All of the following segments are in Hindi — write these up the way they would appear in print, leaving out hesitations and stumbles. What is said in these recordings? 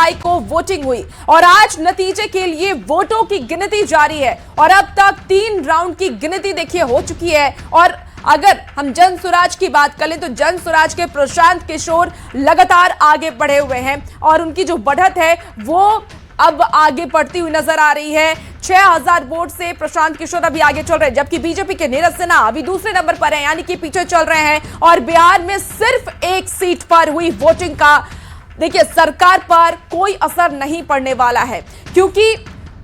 जुलाई को वोटिंग हुई और आज नतीजे के लिए वोटों की गिनती जारी है और अब तक 3 राउंड की गिनती देखिए हो चुकी है। और अगर हम जन स्वराज की बात करें तो जन स्वराज के प्रशांत किशोर लगातार आगे बढ़े हुए हैं और उनकी जो बढ़त है वो अब आगे बढ़ती हुई नजर आ रही है। 6000 वोट से प्रशांत किशोर अभी आगे चल रहे हैं, जबकि बीजेपी के नीरज सिन्हा अभी दूसरे नंबर पर है, यानी कि पीछे चल रहे हैं। और बिहार में सिर्फ एक सीट पर हुई वोटिंग का देखिए सरकार पर कोई असर नहीं पड़ने वाला है, क्योंकि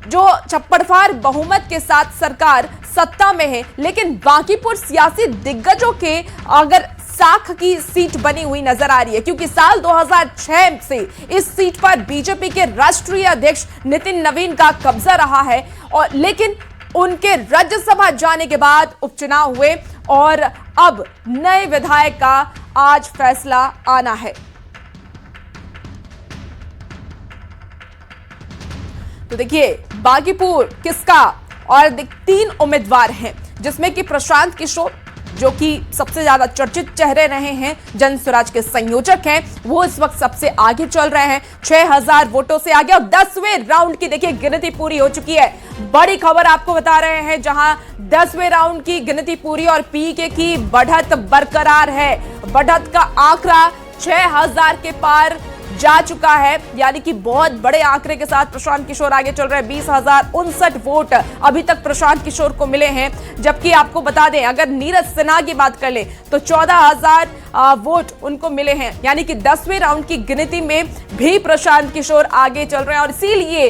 जो छप्पड़फाड़ बहुमत के साथ सरकार सत्ता में है, लेकिन बांकीपुर सियासी दिग्गजों के अगर साख की सीट बनी हुई नजर आ रही है, क्योंकि साल 2006 से इस सीट पर बीजेपी के राष्ट्रीय अध्यक्ष नितिन नवीन का कब्जा रहा है और लेकिन उनके राज्यसभा जाने के बाद उपचुनाव हुए और अब नए विधायक का आज फैसला आना है। तो देखिए बांकीपुर किसका और 3 उम्मीदवार हैं, जिसमें कि प्रशांत किशोर जो कि सबसे ज्यादा चर्चित चेहरे रहे हैं, जन स्वराज के संयोजक हैं, वो इस वक्त सबसे आगे चल रहे हैं 6000 वोटों से आगे। और 10वें राउंड की देखिए गिनती पूरी हो चुकी है। बड़ी खबर आपको बता रहे हैं, जहां 10वें राउंड की गिनती पूरी और पीके की बढ़त बरकरार है। बढ़त का आंकड़ा 6000 के पार जा चुका है, यानी कि बहुत बड़े आंकड़े के साथ प्रशांत किशोर आगे चल रहे हैं। 20,059 वोट अभी तक प्रशांत किशोर को मिले हैं, जबकि आपको बता दें अगर नीरज सिन्हा की बात कर ले तो 14,000 वोट उनको मिले हैं, यानी कि 10वें राउंड की गिनती में भी प्रशांत किशोर आगे चल रहे हैं। और इसीलिए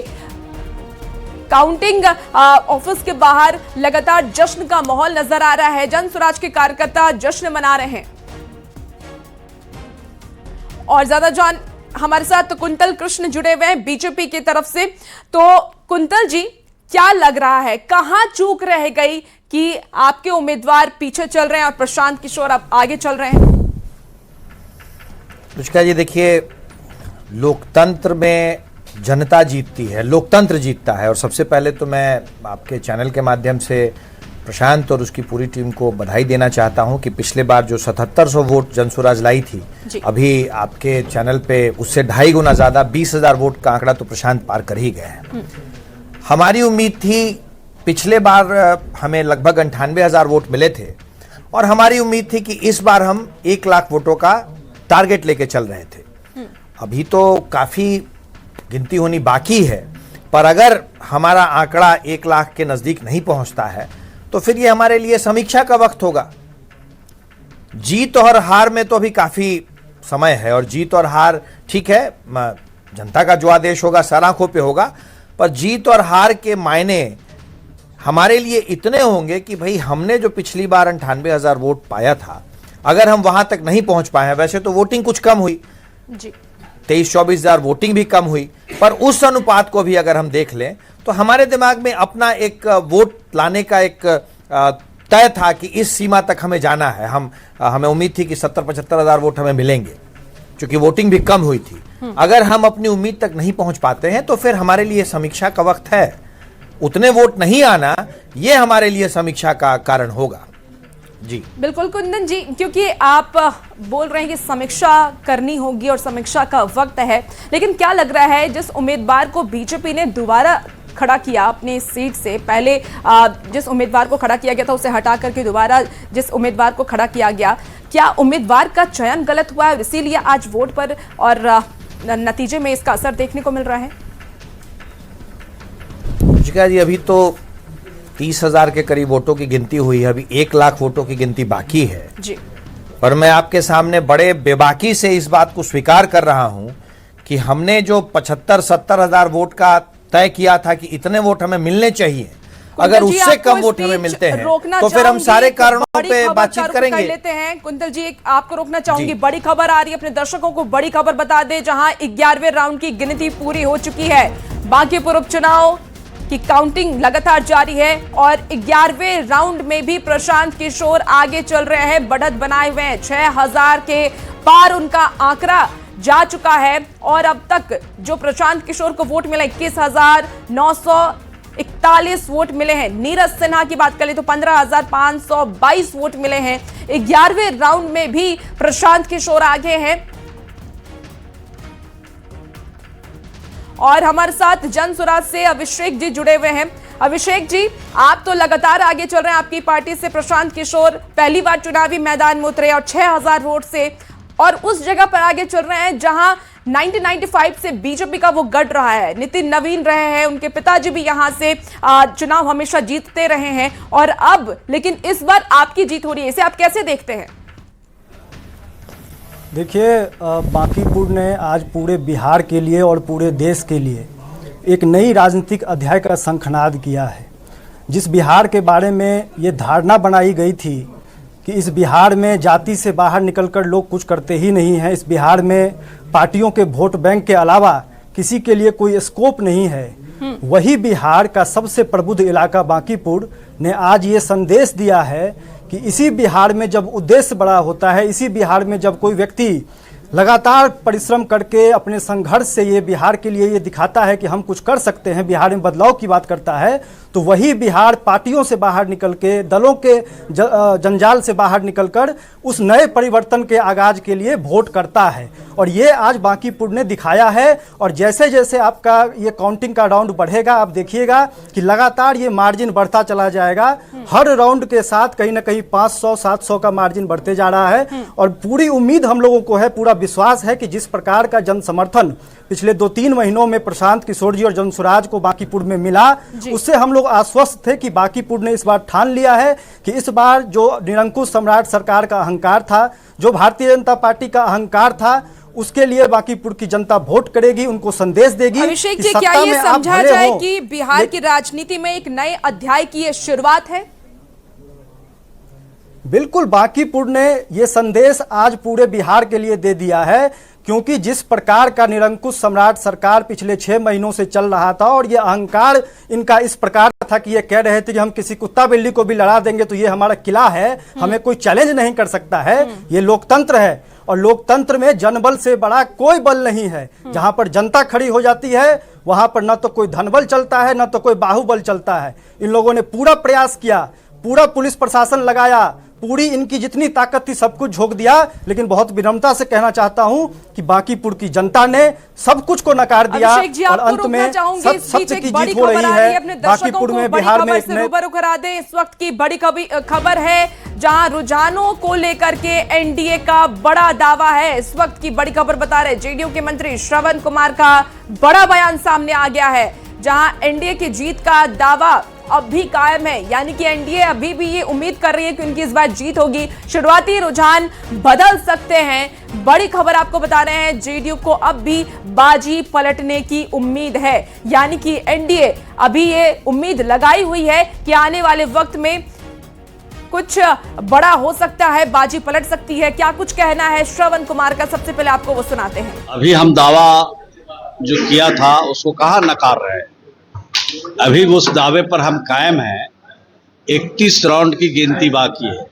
काउंटिंग ऑफिस के बाहर लगातार जश्न का माहौल नजर आ रहा है। जन स्वराज के कार्यकर्ता जश्न मना रहे हैं। और ज्यादा जान हमारे साथ कुंतल कृष्ण जुड़े हुए हैं बीजेपी की तरफ से। तो कुंतल जी, क्या लग रहा है, कहां चूक रह गई कि आपके उम्मीदवार पीछे चल रहे हैं और प्रशांत किशोर अब आगे चल रहे हैं? रुचिका जी, देखिए लोकतंत्र में जनता जीतती है, लोकतंत्र जीतता है। और सबसे पहले तो मैं आपके चैनल के माध्यम से प्रशांत और उसकी पूरी टीम को बधाई देना चाहता हूं कि पिछले बार जो 7700 वोट जन स्वराज लाई थी, अभी आपके चैनल पे उससे 2.5 गुना ज्यादा 20,000 वोट का आंकड़ा तो प्रशांत पार कर ही गए हैं। हमारी उम्मीद थी, पिछले बार हमें लगभग 98,000 वोट मिले थे और हमारी उम्मीद थी कि इस बार हम 1 लाख वोटों का टारगेट लेके चल रहे थे। अभी तो काफी गिनती होनी बाकी है, पर अगर हमारा आंकड़ा 1 लाख के नजदीक नहीं पहुंचता है तो फिर ये हमारे लिए समीक्षा का वक्त होगा। जीत और हार में तो अभी काफी समय है और जीत और हार ठीक है, जनता का जो आदेश होगा सर आंखों पे होगा, पर जीत और हार के मायने हमारे लिए इतने होंगे कि भाई हमने जो पिछली बार 98,000 वोट पाया था, अगर हम वहां तक नहीं पहुंच पाए हैं, वैसे तो वोटिंग कुछ कम हुई जी, 23-24,000 वोटिंग भी कम हुई, पर उस अनुपात को भी अगर हम देख लें तो हमारे दिमाग में अपना एक वोट लाने का एक तय था कि इस सीमा तक हमें जाना है। हमें उम्मीद थी कि 70-75,000 वोट हमें मिलेंगे, क्योंकि वोटिंग भी कम हुई थी। अगर हम अपनी उम्मीद तक नहीं पहुंच पाते हैं तो फिर हमारे लिए समीक्षा का वक्त है। उतने वोट नहीं आना ये हमारे लिए समीक्षा का कारण होगा। जी बिल्कुल कुंदन जी, क्योंकि आप बोल रहे हैं कि समीक्षा करनी होगी और समीक्षा का वक्त है, लेकिन क्या लग रहा है जिस उम्मीदवार को बीजेपी ने दोबारा खड़ा किया अपनी सीट से, पहले जिस उम्मीदवार को खड़ा किया गया था उसे हटा करके दोबारा जिस उम्मीदवार को खड़ा किया गया, क्या उम्मीदवार का चयन गलत हुआ है और इसीलिए आज वोट पर और नतीजे में इसका असर देखने को मिल रहा है? जी अभी तो 30,000 के करीब वोटों की गिनती हुई है, अभी 1 लाख वोटों की गिनती बाकी है जी। पर मैं आपके सामने बड़े बेबाकी से इस बात को स्वीकार कर रहा हूं कि हमने जो 75-70,000 वोट का तय किया था कि इतने वोट हमें मिलने चाहिए, अगर उससे कम वोट हमें मिलते हैं तो फिर हम सारे कारणों पे बातचीत करेंगे। लेते हैं कुंतल जी, आपको रोकना चाहूंगी, बड़ी खबर आ रही है, अपने दर्शकों को बड़ी खबर बता दें, जहां 11वें राउंड की गिनती पूरी हो चुकी है। बांकीपुर उपचुनाव की काउंटिंग लगातार जारी है और 11वें राउंड में भी प्रशांत किशोर आगे चल रहे हैं, बढ़त बनाए हुए हैं। 6000 के पार उनका आंकड़ा जा चुका है और अब तक जो प्रशांत किशोर को वोट मिला 21,941 वोट मिले हैं। नीरज सिन्हा की बात करें तो 15,522 वोट मिले हैं। 11वें राउंड में भी प्रशांत किशोर आगे हैं। और हमारे साथ जन स्वराज से अभिषेक जी जुड़े हुए हैं। अभिषेक जी, आप तो लगातार आगे चल रहे हैं आपकी पार्टी से। प्रशांत किशोर पहली बार चुनावी मैदान में उतरे और 6000 वोट से, और उस जगह पर आगे चल रहे हैं जहां 1995 से बीजेपी का वो गढ़ रहा है। नितिन नवीन रहे हैं, उनके पिताजी भी यहां से चुनाव हमेशा जीतते रहे हैं, और अब लेकिन इस बार आपकी जीत हो रही है। इसे आप कैसे देखते हैं? देखिए, बांकीपुर ने आज पूरे बिहार के लिए और पूरे देश के लिए एक नई राजनीतिक अध्याय का शंखनाद किया है। जिस बिहार के बारे में ये धारणा बनाई गई थी कि इस बिहार में जाति से बाहर निकलकर लोग कुछ करते ही नहीं हैं, इस बिहार में पार्टियों के वोट बैंक के अलावा किसी के लिए कोई स्कोप नहीं है, वही बिहार का सबसे प्रबुद्ध इलाका बांकीपुर ने आज ये संदेश दिया है कि इसी बिहार में जब उद्देश्य बड़ा होता है, इसी बिहार में जब कोई व्यक्ति लगातार परिश्रम करके अपने संघर्ष से ये बिहार के लिए ये दिखाता है कि हम कुछ कर सकते हैं, बिहार में बदलाव की बात करता है, तो वही बिहार पार्टियों से बाहर निकल के, दलों के जंजाल से बाहर निकलकर उस नए परिवर्तन के आगाज के लिए वोट करता है। और ये आज बांकीपुर ने दिखाया है। और जैसे जैसे आपका ये काउंटिंग का राउंड बढ़ेगा, आप देखिएगा कि लगातार ये मार्जिन बढ़ता चला जाएगा। हर राउंड के साथ कहीं ना कहीं 500-700 का मार्जिन बढ़ते जा रहा है। और पूरी उम्मीद हम लोगों को है, पूरा विश्वास है कि जिस प्रकार का जन समर्थन पिछले 2-3 महीनों में प्रशांत किशोर जी और जन स्वराज को बांकीपुर में मिला, उससे हम लोग आश्वस्त थे कि बांकीपुर ने इस बार ठान लिया है कि इस बार जो निरंकुश सम्राट सरकार का अहंकार था, जो भारतीय जनता पार्टी का अहंकार था, उसके लिए बांकीपुर की जनता वोट करेगी, उनको संदेश देगी। अभिषेक जी, क्या ये समझा जाए कि बिहार की राजनीति में एक नए अध्याय की ये शुरुआत है? बिल्कुल, बांकीपुर ने ये संदेश आज पूरे बिहार के लिए दे दिया है, क्योंकि जिस प्रकार का निरंकुश सम्राट सरकार पिछले 6 महीनों से चल रहा था, और ये अहंकार इनका इस प्रकार था कि ये कह रहे थे कि हम किसी कुत्ता बिल्ली को भी लड़ा देंगे तो ये हमारा किला है, हमें कोई चैलेंज नहीं कर सकता है। ये लोकतंत्र है, और लोकतंत्र में जनबल से बड़ा कोई बल नहीं है। जहां पर जनता खड़ी हो जाती है, वहां पर न तो कोई धनबल चलता है, न तो कोई बाहुबल चलता है। इन लोगों ने पूरा प्रयास किया, पूरा पुलिस प्रशासन लगाया, पूरी इनकी जितनी ताकत थी सब कुछ झोंक दिया। लेकिन बहुत विनम्रता से कहना चाहता हूं कि बांकीपुर की जनता ने सब कुछ को नकार दिया, और अंत में सत्य की जीत हो रही है। बांकीपुर में, बिहार में रूबरू करा दें। इस वक्त की बड़ी खबर है, जहां रुझानों को लेकर के एनडीए का बड़ा दावा है। इस वक्त की बड़ी खबर बता रहे जेडीयू के मंत्री श्रवण कुमार का बड़ा बयान सामने आ गया है, जहां एनडीए की जीत का दावा अब भी कायम है। यानी कि एनडीए अभी भी ये उम्मीद कर रही है कि उनकी इस बार जीत होगी। शुरुआती रुझान बदल सकते हैं। बड़ी खबर आपको बता रहे हैं, जेडीयू को अब भी बाजी पलटने की उम्मीद है। यानी कि एनडीए अभी ये उम्मीद लगाई हुई है कि आने वाले वक्त में कुछ बड़ा हो सकता है, बाजी पलट सकती है। क्या कुछ कहना है श्रवण कुमार का, सबसे पहले आपको वो सुनाते हैं। अभी हम दावा जो किया था उसको कहाँ नकार रहे हैं, अभी उस दावे पर हम कायम हैं। 31 राउंड की गिनती बाकी है,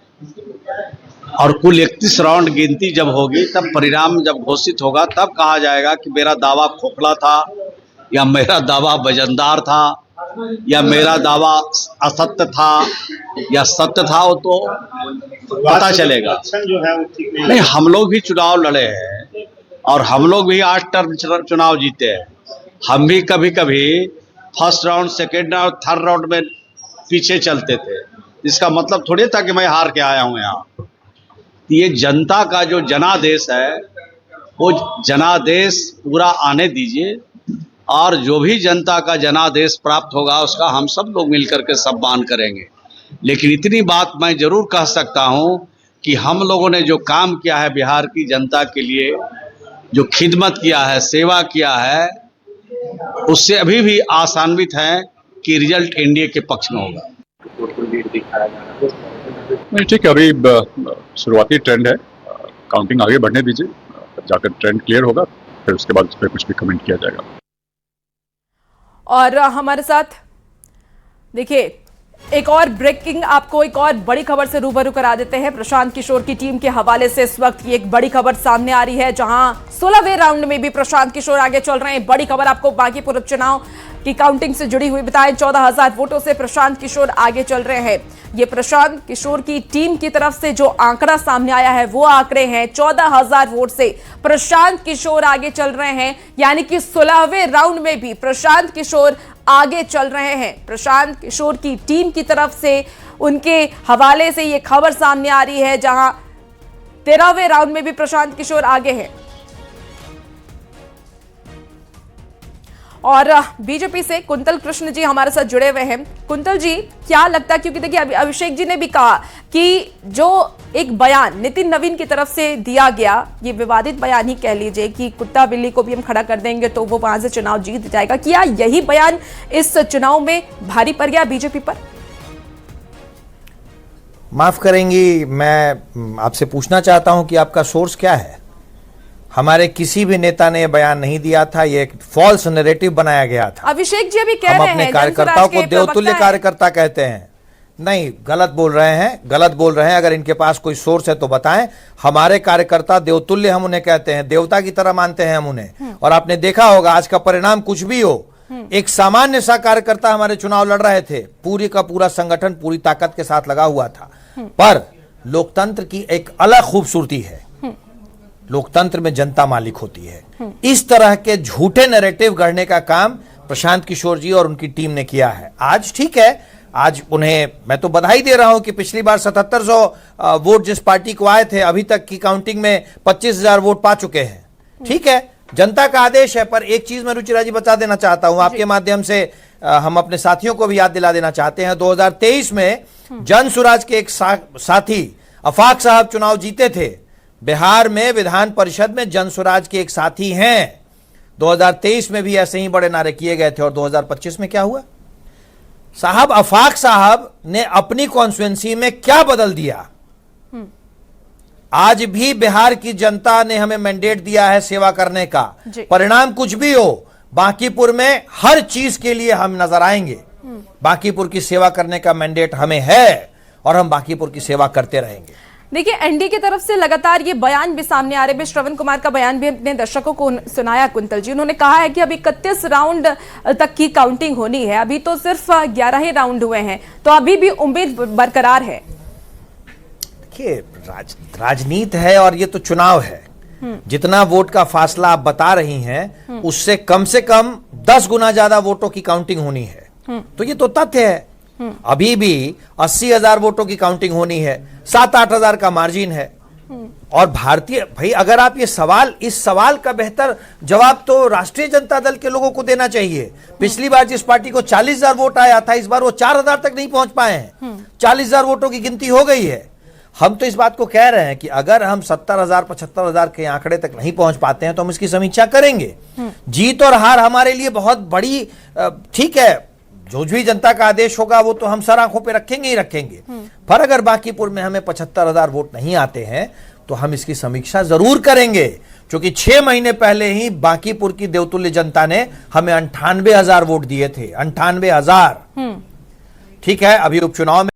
और कुल 31 राउंड गिनती जब होगी, तब परिणाम जब घोषित होगा, तब कहा जाएगा कि मेरा दावा खोखला था, या मेरा दावा वजनदार था, या मेरा दावा असत्य था या सत्य था। वो तो पता चलेगा। नहीं, हम लोग भी चुनाव लड़े हैं, और हम लोग भी 8 टर्म चुनाव जीते हैं। हम भी कभी कभी first round, second round, third round में पीछे चलते थे। इसका मतलब थोड़ी था कि मैं हार के आया हूं यहाँ। ये जनता का जो जनादेश है, वो जनादेश पूरा आने दीजिए, और जो भी जनता का जनादेश प्राप्त होगा उसका हम सब लोग मिलकर के सम्मान करेंगे। लेकिन इतनी बात मैं जरूर कह सकता हूं कि हम लोगों ने जो काम किया है बिहार की जनता के लिए, जो खिदमत किया है, सेवा किया है, उससे अभी भी आशान्वित है कि रिजल्ट एनडीए के पक्ष में होगा। नहीं, ठीक है, अभी शुरुआती ट्रेंड है, काउंटिंग आगे बढ़ने दीजिए, जाकर ट्रेंड क्लियर होगा, फिर उसके बाद उस पर कुछ भी कमेंट किया जाएगा। और हमारे साथ देखिए, एक और ब्रेकिंग, आपको एक और बड़ी खबर से रूबरू करा देते हैं। प्रशांत किशोर की टीम के हवाले से इस वक्त की एक बड़ी खबर सामने आ रही है, जहां 16वें राउंड में भी प्रशांत किशोर आगे चल रहे हैं। बड़ी खबर आपको बांकीपुर उपचुनाव की काउंटिंग से जुड़ी हुई बताएं। 14,000 वोटों से प्रशांत किशोर आगे चल रहे हैं। ये प्रशांत किशोर की टीम की तरफ से जो आंकड़ा सामने आया है वो आंकड़े हैं। 14,000 वोट से प्रशांत किशोर आगे चल रहे हैं, यानी कि 16वें राउंड में भी प्रशांत किशोर आगे चल रहे हैं। प्रशांत किशोर की टीम की तरफ से उनके हवाले से ये खबर सामने आ रही है, जहां 13वें राउंड में भी प्रशांत किशोर आगे हैं। और बीजेपी से कुंतल कृष्ण जी हमारे साथ जुड़े हुए हैं। कुंतल जी, क्या लगता है, क्योंकि देखिए अभिषेक जी ने भी कहा कि जो एक बयान नितिन नवीन की तरफ से दिया गया, ये विवादित बयान ही कह लीजिए कि कुत्ता बिल्ली को भी हम खड़ा कर देंगे तो वो वहां से चुनाव जीत जाएगा, क्या यही बयान इस चुनाव में भारी पड़ गया बीजेपी पर? माफ करेंगी, मैं आपसे पूछना चाहता हूं कि आपका सोर्स क्या है। हमारे किसी भी नेता ने यह बयान नहीं दिया था, यह एक फॉल्स नैरेटिव बनाया गया था। अभिषेक जी अभी कह हम रहे अपने हैं कार्यकर्ताओं को देवतुल्य कार्यकर्ता कहते हैं। नहीं, गलत बोल रहे हैं, गलत बोल रहे हैं। अगर इनके पास कोई सोर्स है तो बताएं। हमारे कार्यकर्ता देवतुल्य हम उन्हें कहते हैं, देवता की तरह मानते हैं हम उन्हें। और आपने देखा होगा आज का परिणाम कुछ भी हो, एक सामान्य सा कार्यकर्ता हमारे चुनाव लड़ रहे थे, पूरी का पूरा संगठन पूरी ताकत के साथ लगा हुआ था। पर लोकतंत्र की एक अलग खूबसूरती है, लोकतंत्र में जनता मालिक होती है। इस तरह के झूठे नैरेटिव गढ़ने का काम प्रशांत किशोर जी और उनकी टीम ने किया है। आज ठीक है, आज उन्हें मैं तो बधाई दे रहा हूं कि पिछली बार 7700 वोट जिस पार्टी को आए थे, अभी तक की काउंटिंग में 25,000 वोट पा चुके हैं। ठीक है, जनता का आदेश है। पर एक चीज मैं रुचिरा जी बता देना चाहता हूं आपके माध्यम से, हम अपने साथियों को भी याद दिला देना चाहते हैं। 2023 में जन सुराज के एक साथी अफाक साहब चुनाव जीते थे। बिहार में विधान परिषद में जन सुराज के एक साथी हैं। 2023 में भी ऐसे ही बड़े नारे किए गए थे। और 2025 में क्या हुआ साहब? अफाक साहब ने अपनी कॉन्स्टिट्यूएंसी में क्या बदल दिया? आज भी बिहार की जनता ने हमें मैंडेट दिया है सेवा करने का। परिणाम कुछ भी हो, बांकीपुर में हर चीज के लिए हम नजर आएंगे। बांकीपुर की सेवा करने का मैंडेट हमें है और हम बांकीपुर की सेवा करते रहेंगे। देखिए, एनडीए की तरफ से लगातार ये बयान भी सामने आ रहे हैं। श्रवण कुमार का बयान भी अपने दर्शकों को सुनाया कुंतल जी। उन्होंने कहा है कि अब 31 राउंड तक की काउंटिंग होनी है, अभी तो सिर्फ 11 ही राउंड हुए हैं, तो अभी भी उम्मीद बरकरार है। देखिए, राजनीति है और ये तो चुनाव है। जितना वोट का फासला आप बता रही हैं, उससे कम से कम 10 गुना ज्यादा वोटों की काउंटिंग होनी है। तो ये तो तथ्य है। अभी भी 80,000 वोटों की काउंटिंग होनी है, 7-8 हजार का मार्जिन है। और भारतीय भाई, अगर आप इस सवाल का बेहतर जवाब तो राष्ट्रीय जनता दल के लोगों को देना चाहिए। पिछली बार जिस पार्टी को 40,000 वोट आया था, इस बार वो 4,000 तक नहीं पहुंच पाए हैं। 40,000 वोटों की गिनती हो गई है। हम तो इस बात को कह रहे हैं कि अगर हम 70,000 75,000 के आंकड़े तक नहीं पहुंच पाते हैं तो हम इसकी समीक्षा करेंगे। जीत और हार हमारे लिए बहुत बड़ी, ठीक है, जो भी जनता का आदेश होगा वो तो हम सर आंखों पे रखेंगे ही रखेंगे। पर अगर बांकीपुर में हमें 75,000 वोट नहीं आते हैं तो हम इसकी समीक्षा जरूर करेंगे, क्योंकि 6 महीने पहले ही बांकीपुर की देवतुल्य जनता ने हमें 98,000 वोट दिए थे। 98,000। ठीक है, अभी उपचुनाव में